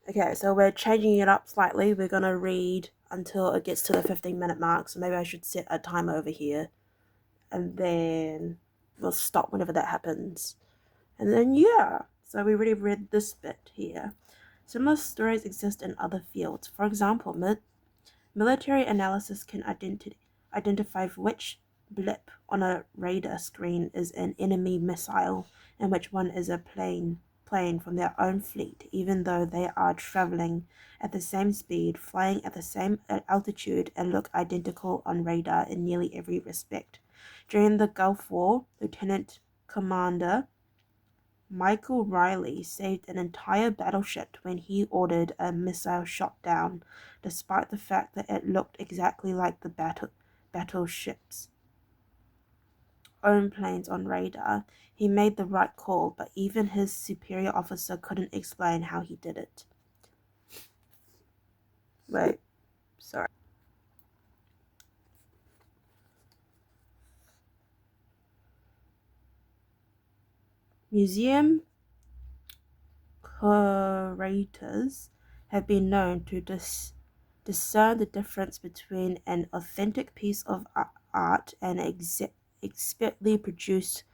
Okay, so we're changing it up slightly. We're going to read until it gets to the 15-minute mark. So maybe I should set a timer over here. And then we'll stop whenever that happens. And then, yeah. So we already read this bit here. Similar stories exist in other fields. For example, military analysis can identify which blip on a radar screen is an enemy missile and which one is a plane from their own fleet, even though they are traveling at the same speed, flying at the same altitude, and look identical on radar in nearly every respect. During the Gulf War, Lieutenant Commander Michael Riley saved an entire battleship when he ordered a missile shot down, despite the fact that it looked exactly like the battleship's own planes on radar. He made the right call, but even his superior officer couldn't explain how he did it. Wait, sorry. Museum curators have been known to discern the difference between an authentic piece of art and an expertly produced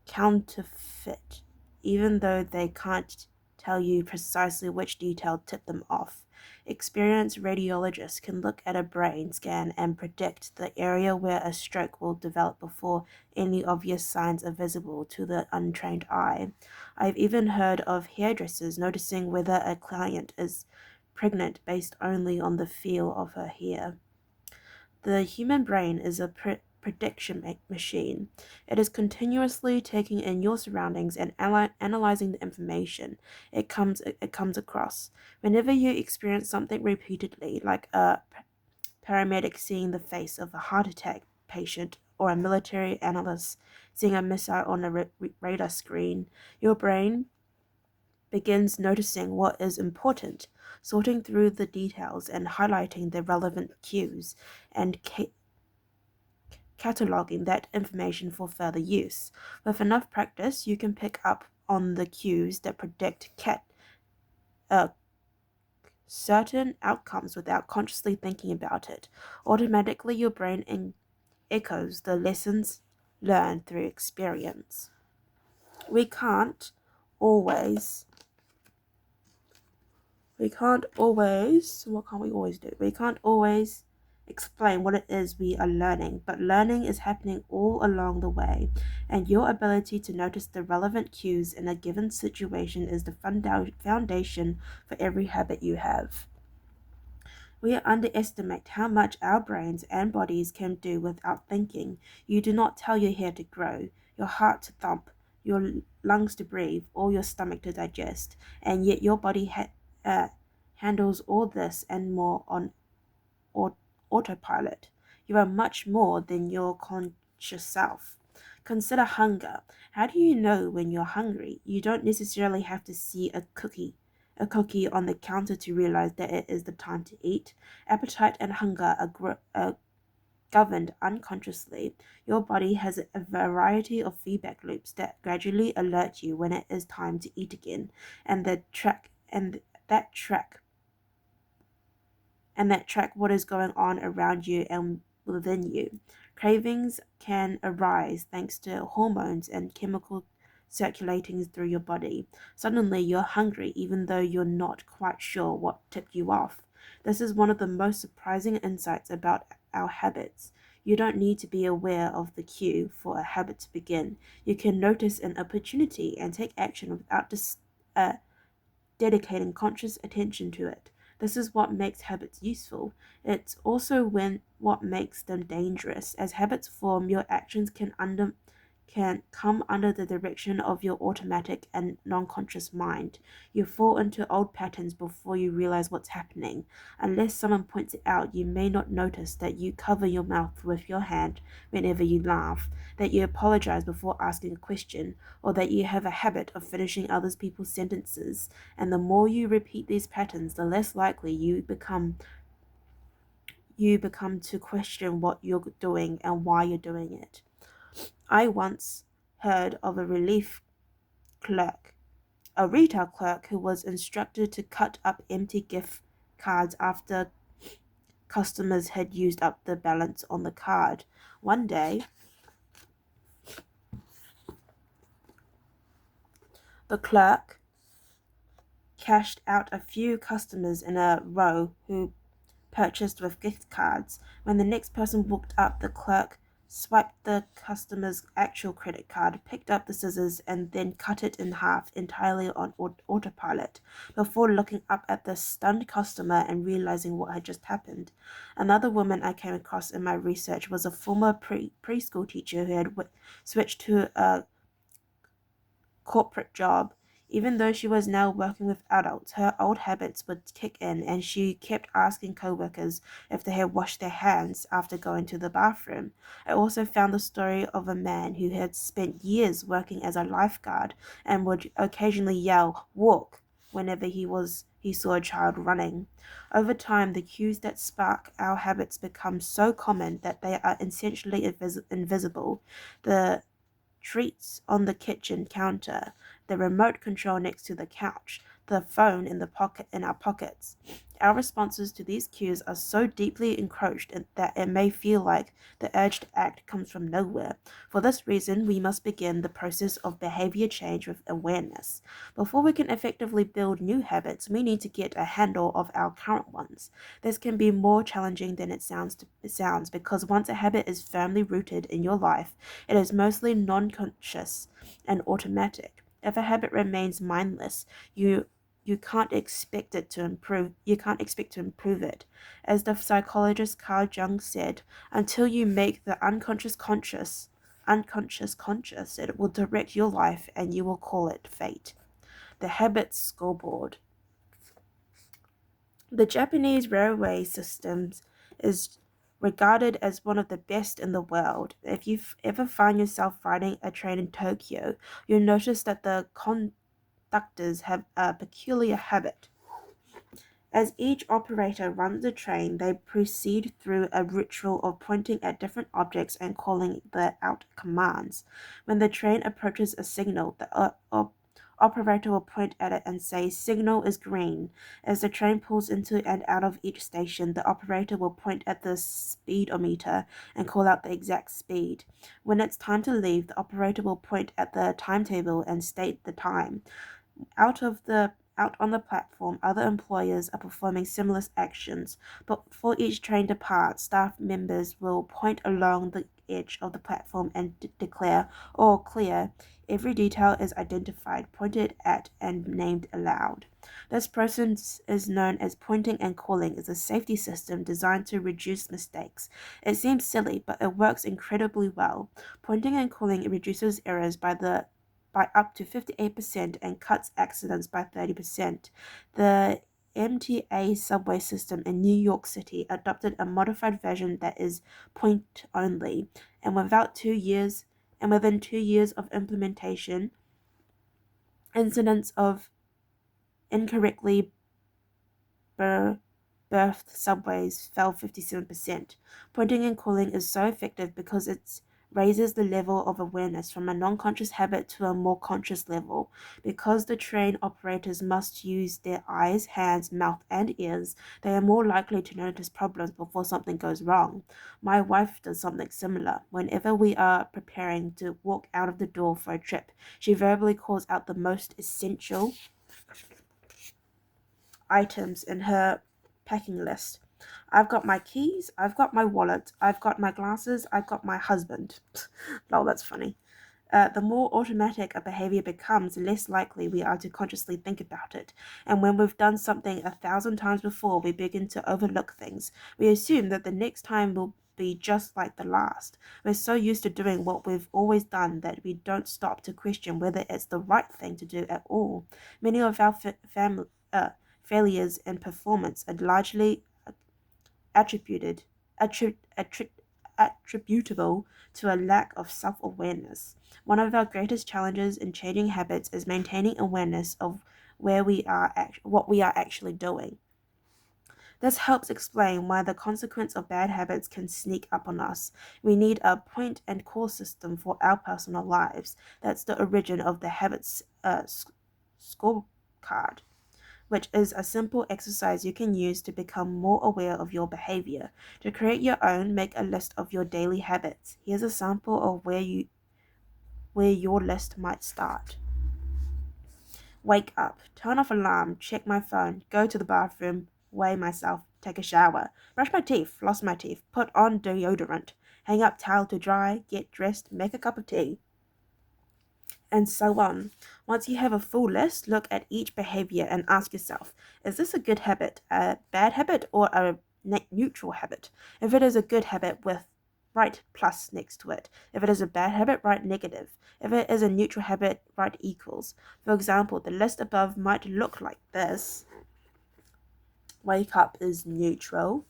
counterfeit, even though they can't tell you precisely which detail tipped them off. Experienced radiologists can look at a brain scan and predict the area where a stroke will develop before any obvious signs are visible to the untrained eye. I've even heard of hairdressers noticing whether a client is pregnant based only on the feel of her hair. The human brain is a prediction machine. It is continuously taking in your surroundings and analyzing the information it comes across. Whenever you experience something repeatedly, like a paramedic seeing the face of a heart attack patient or a military analyst seeing a missile on a radar screen, your brain begins noticing what is important, sorting through the details and highlighting the relevant cues, and cataloging that information for further use. With enough practice, you can pick up on the cues that predict uh, certain outcomes without consciously thinking about it. Automatically, your brain echoes the lessons learned through experience. We can't always what can't we always do? We can't always explain what it is we are learning, but learning is happening all along the way, and your ability to notice the relevant cues in a given situation is the foundation for every habit you have. We underestimate how much our brains and bodies can do without thinking. You do not tell your hair to grow, your heart to thump, your lungs to breathe, or your stomach to digest, and yet your body handles all this and more on autopilot. You are much more than your conscious self. Consider hunger. How do you know when you're hungry? You don't necessarily have to see a cookie on the counter to realize that it is the time to eat. Appetite and hunger are governed unconsciously. Your body has a variety of feedback loops that gradually alert you when it is time to eat again, and that track what is going on around you and within you. Cravings can arise thanks to hormones and chemical circulating through your body. Suddenly you're hungry even though you're not quite sure what tipped you off. This is one of the most surprising insights about our habits. You don't need to be aware of the cue for a habit to begin. You can notice an opportunity and take action without dedicating conscious attention to it. This is what makes habits useful. It's also what makes them dangerous. As habits form, your actions can come under the direction of your automatic and non-conscious mind. You fall into old patterns before you realize what's happening. Unless someone points it out, you may not notice that you cover your mouth with your hand whenever you laugh, that you apologize before asking a question, or that you have a habit of finishing other people's sentences. And the more you repeat these patterns, the less likely you become to question what you're doing and why you're doing it. I once heard of a relief clerk a retail clerk who was instructed to cut up empty gift cards after customers had used up the balance on the card. One day, the clerk cashed out a few customers in a row who purchased with gift cards. When the next person walked up, the clerk swiped the customer's actual credit card, picked up the scissors, and then cut it in half entirely on autopilot before looking up at the stunned customer and realizing what had just happened. Another woman I came across in my research was a former preschool teacher who had switched to a corporate job. Even though she was now working with adults, her old habits would kick in, and she kept asking coworkers if they had washed their hands after going to the bathroom. I also found the story of a man who had spent years working as a lifeguard and would occasionally yell, "Walk," whenever he saw a child running. Over time, the cues that spark our habits become so common that they are essentially invisible. The treats on the kitchen counter, the remote control next to the couch, the phone in our pockets. Our responses to these cues are so deeply encroached that it may feel like the urge to act comes from nowhere. For this reason, we must begin the process of behavior change with awareness. Before we can effectively build new habits, we need to get a handle of our current ones. This can be more challenging than it sounds because once a habit is firmly rooted in your life, it is mostly non-conscious and automatic. If a habit remains mindless, you can't expect it to improve. You can't expect to improve it. As the psychologist Carl Jung said, until you make the unconscious conscious, it will direct your life and you will call it fate. The habits scoreboard. The Japanese railway systems is regarded as one of the best in the world. If you ever find yourself riding a train in Tokyo, you'll notice that the conductors have a peculiar habit. As each operator runs the train, they proceed through a ritual of pointing at different objects and calling out commands. When the train approaches a signal, the operator will point at it and say, "Signal is green." As the train pulls into and out of each station, the operator will point at the speedometer and call out the exact speed. When it's time to leave, the operator will point at the timetable and state the time. Out on the platform, other employers are performing similar actions, but before each train departs, staff members will point along the edge of the platform and declare, "All clear." Every detail is identified, pointed at, and named aloud. This process is known as pointing and calling. It's a safety system designed to reduce mistakes. It seems silly, but it works incredibly well. Pointing and calling reduces errors by up to 58% and cuts accidents by 30%. The MTA subway system in New York City adopted a modified version that is point only, and within 2 years of implementation, incidents of incorrectly berthed subways fell 57%. Pointing and calling is so effective because it raises the level of awareness from a non-conscious habit to a more conscious level. Because the train operators must use their eyes, hands, mouth, and ears, they are more likely to notice problems before something goes wrong. My wife does something similar. Whenever we are preparing to walk out of the door for a trip, she verbally calls out the most essential items in her packing list. I've got my keys, I've got my wallet, I've got my glasses, I've got my husband. Lol, that's funny. The more automatic a behavior becomes, the less likely we are to consciously think about it. And when we've done something 1,000 times before, we begin to overlook things. We assume that the next time will be just like the last. We're so used to doing what we've always done that we don't stop to question whether it's the right thing to do at all. Many of our failures in performance are largely attributed attributable to a lack of self-awareness. One of our greatest challenges in changing habits is maintaining awareness of what we are actually doing. This helps explain why the consequence of bad habits can sneak up on us. We need a point and call system for our personal lives. That's the origin of the habits scorecard, which is a simple exercise you can use to become more aware of your behavior. To create your own, make a list of your daily habits. Here's a sample of where your list might start. Wake up, turn off alarm, check my phone, go to the bathroom, weigh myself, take a shower, brush my teeth, floss my teeth, put on deodorant, hang up towel to dry, get dressed, make a cup of tea, and so on. Once you have a full list, look at each behavior and ask yourself, is this a good habit, a bad habit, or a neutral habit? If it is a good habit, write plus next to it. If it is a bad habit, write negative. If it is a neutral habit, write equals. For example, the list above might look like this. Wake up is neutral.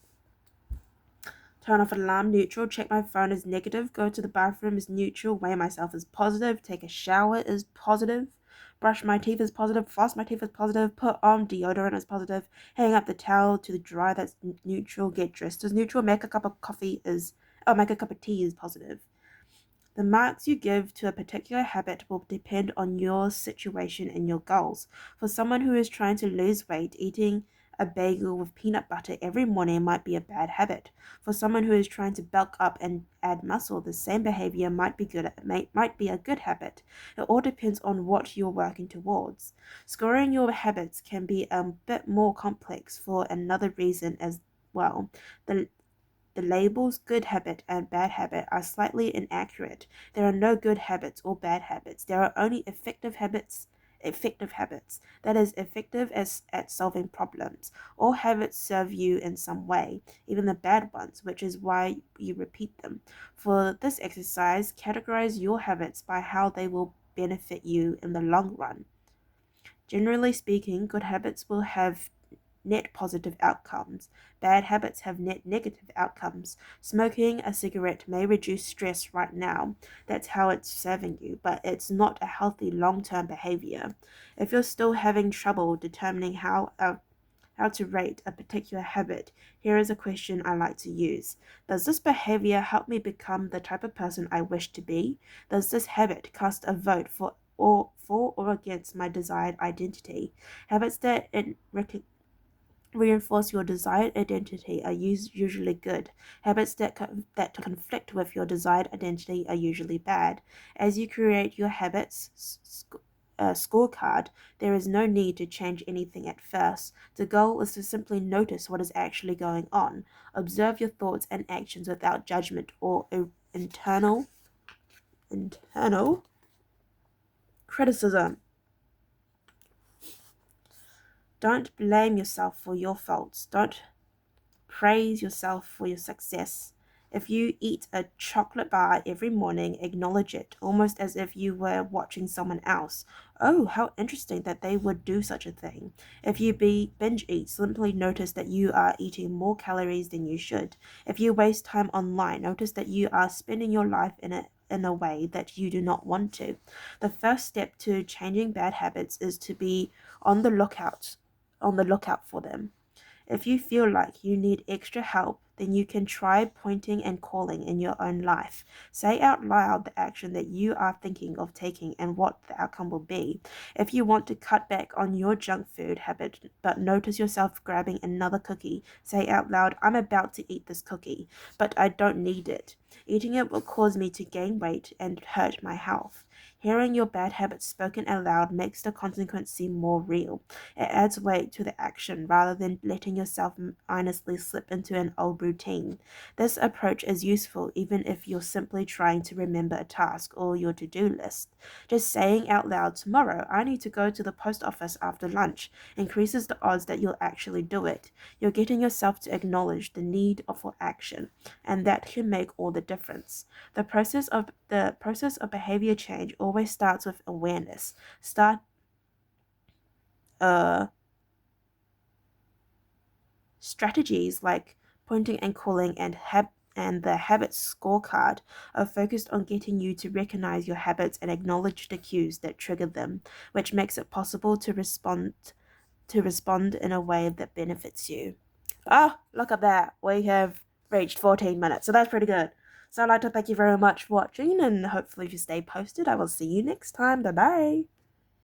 Turn off alarm, neutral. Check my phone is negative. Go to the bathroom is neutral. Weigh myself is positive. Take a shower is positive. Brush my teeth is positive. Floss my teeth is positive. Put on deodorant is positive. Hang up the towel to dry, that's neutral. Get dressed is neutral. Make a cup of tea is positive. The marks you give to a particular habit will depend on your situation and your goals. For someone who is trying to lose weight, eating a bagel with peanut butter every morning might be a bad habit. For someone who is trying to bulk up and add muscle, the same behavior might be a good habit. It all depends on what you're working towards. Scoring your habits can be a bit more complex for another reason as well. The labels good habit and bad habit are slightly inaccurate. There are no good habits or bad habits. There are only effective habits. That is effective at solving problems. All habits serve you in some way, even the bad ones, which is why you repeat them. For this exercise, categorize your habits by how they will benefit you in the long run. Generally speaking, good habits will have net positive outcomes. Bad habits have net negative outcomes. Smoking a cigarette may reduce stress right now. That's how it's serving you, but it's not a healthy long-term behavior. If you're still having trouble determining how to rate a particular habit, here is a question I like to use. Does this behavior help me become the type of person I wish to be? Does this habit cast a vote for or against my desired identity? Habits that reinforce your desired identity are usually good. Habits that conflict with your desired identity are usually bad. As you create your habits scorecard, there is no need to change anything at first. The goal is to simply notice what is actually going on. Observe your thoughts and actions without judgment or internal criticism. Don't blame yourself for your faults. Don't praise yourself for your success. If you eat a chocolate bar every morning, acknowledge it, almost as if you were watching someone else. Oh, how interesting that they would do such a thing. If you binge eat, simply notice that you are eating more calories than you should. If you waste time online, notice that you are spending your life in a way that you do not want to. The first step to changing bad habits is to be on the lookout for them. If you feel like you need extra help, then you can try pointing and calling in your own life. Say out loud the action that you are thinking of taking and what the outcome will be. If you want to cut back on your junk food habit but notice yourself grabbing another cookie, say out loud, I'm about to eat this cookie, but I don't need it. Eating it will cause me to gain weight and hurt my health. Hearing your bad habits spoken aloud makes the consequence seem more real. It adds weight to the action rather than letting yourself mindlessly slip into an old routine. This approach is useful even if you're simply trying to remember a task or your to-do list. Just saying out loud, tomorrow I need to go to the post office after lunch, increases the odds that you'll actually do it. You're getting yourself to acknowledge the need for action, and that can make all the difference. The process of behavior change always starts with awareness. Strategies like pointing and calling and the habits scorecard are focused on getting you to recognize your habits and acknowledge the cues that trigger them, which makes it possible to respond in a way that benefits you. Look at that. We have reached 14 minutes, so that's pretty good. So I'd like to thank you very much for watching, and hopefully if you stay posted, I will see you next time. Bye-bye.